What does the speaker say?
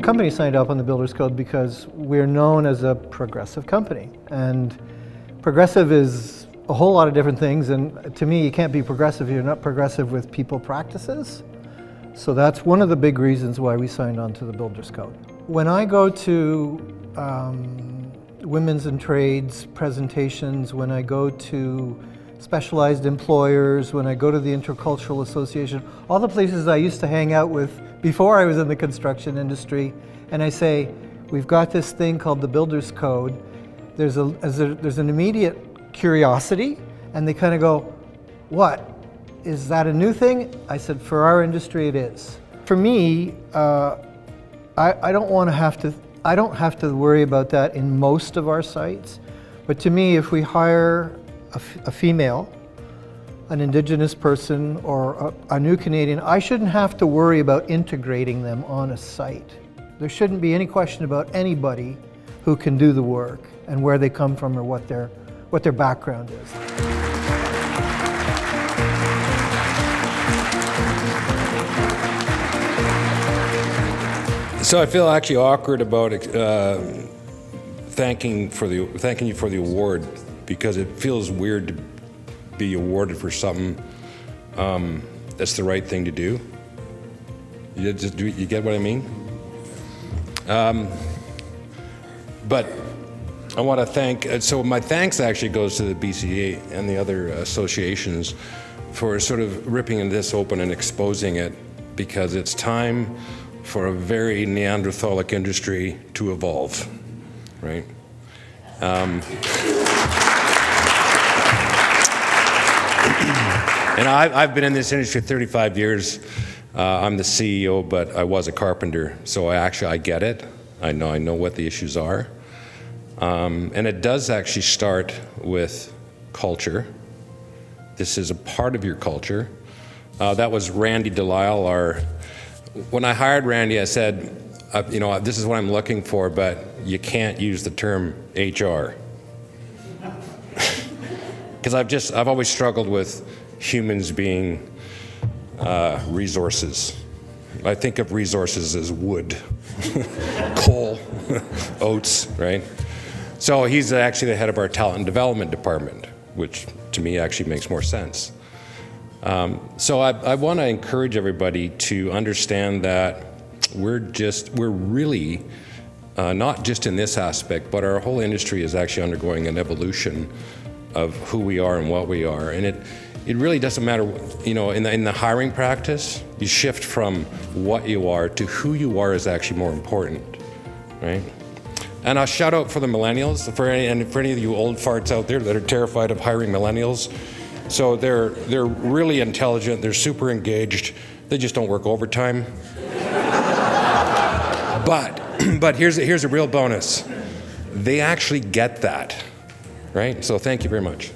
company signed up on the Builders Code because we're known as a progressive company. And progressive is a whole lot of different things, and to me, you can't be progressive if you're not progressive with people practices. So that's one of the big reasons why we signed on to the Builders Code. When I go to women's and trades presentations, when I go to specialized employers, when I go to the Intercultural Association, all the places I used to hang out with before I was in the construction industry, and I say, we've got this thing called the Builders Code, there's an immediate curiosity, and they kind of go, what? Is that a new thing? I said, for our industry it is. For me, I don't have to worry about that in most of our sites, but to me, if we hire a female, an Indigenous person, or a new Canadian, I shouldn't have to worry about integrating them on a site. There shouldn't be any question about anybody who can do the work and where they come from or what their background is. So I feel actually awkward about thanking you for the award, because it feels weird to be awarded for something that's the right thing to do. You get what I mean? But I want to thank, so my thanks actually goes to the BCA and the other associations for sort of ripping this open and exposing it, because it's time for a very Neanderthalic industry to evolve, right? And I've been in this industry 35 years. I'm the CEO, but I was a carpenter, so I get it. I know what the issues are. And it does actually start with culture. This is a part of your culture. That was Randy Delisle. When I hired Randy, I said, this is what I'm looking for, but you can't use the term HR. Because I've always struggled with humans being resources. I think of resources as wood, coal, oats, right? So he's actually the head of our talent and development department, which to me actually makes more sense. So I want to encourage everybody to understand that we're really, not just in this aspect, but our whole industry is actually undergoing an evolution of who we are and what we are. And it really doesn't matter, in the hiring practice, you shift from what you are to who you are is actually more important, right? And I'll shout out for the millennials, for any of you old farts out there that are terrified of hiring millennials. So they're really intelligent, they're super engaged, they just don't work overtime. But here's a real bonus. They actually get that, right? So thank you very much.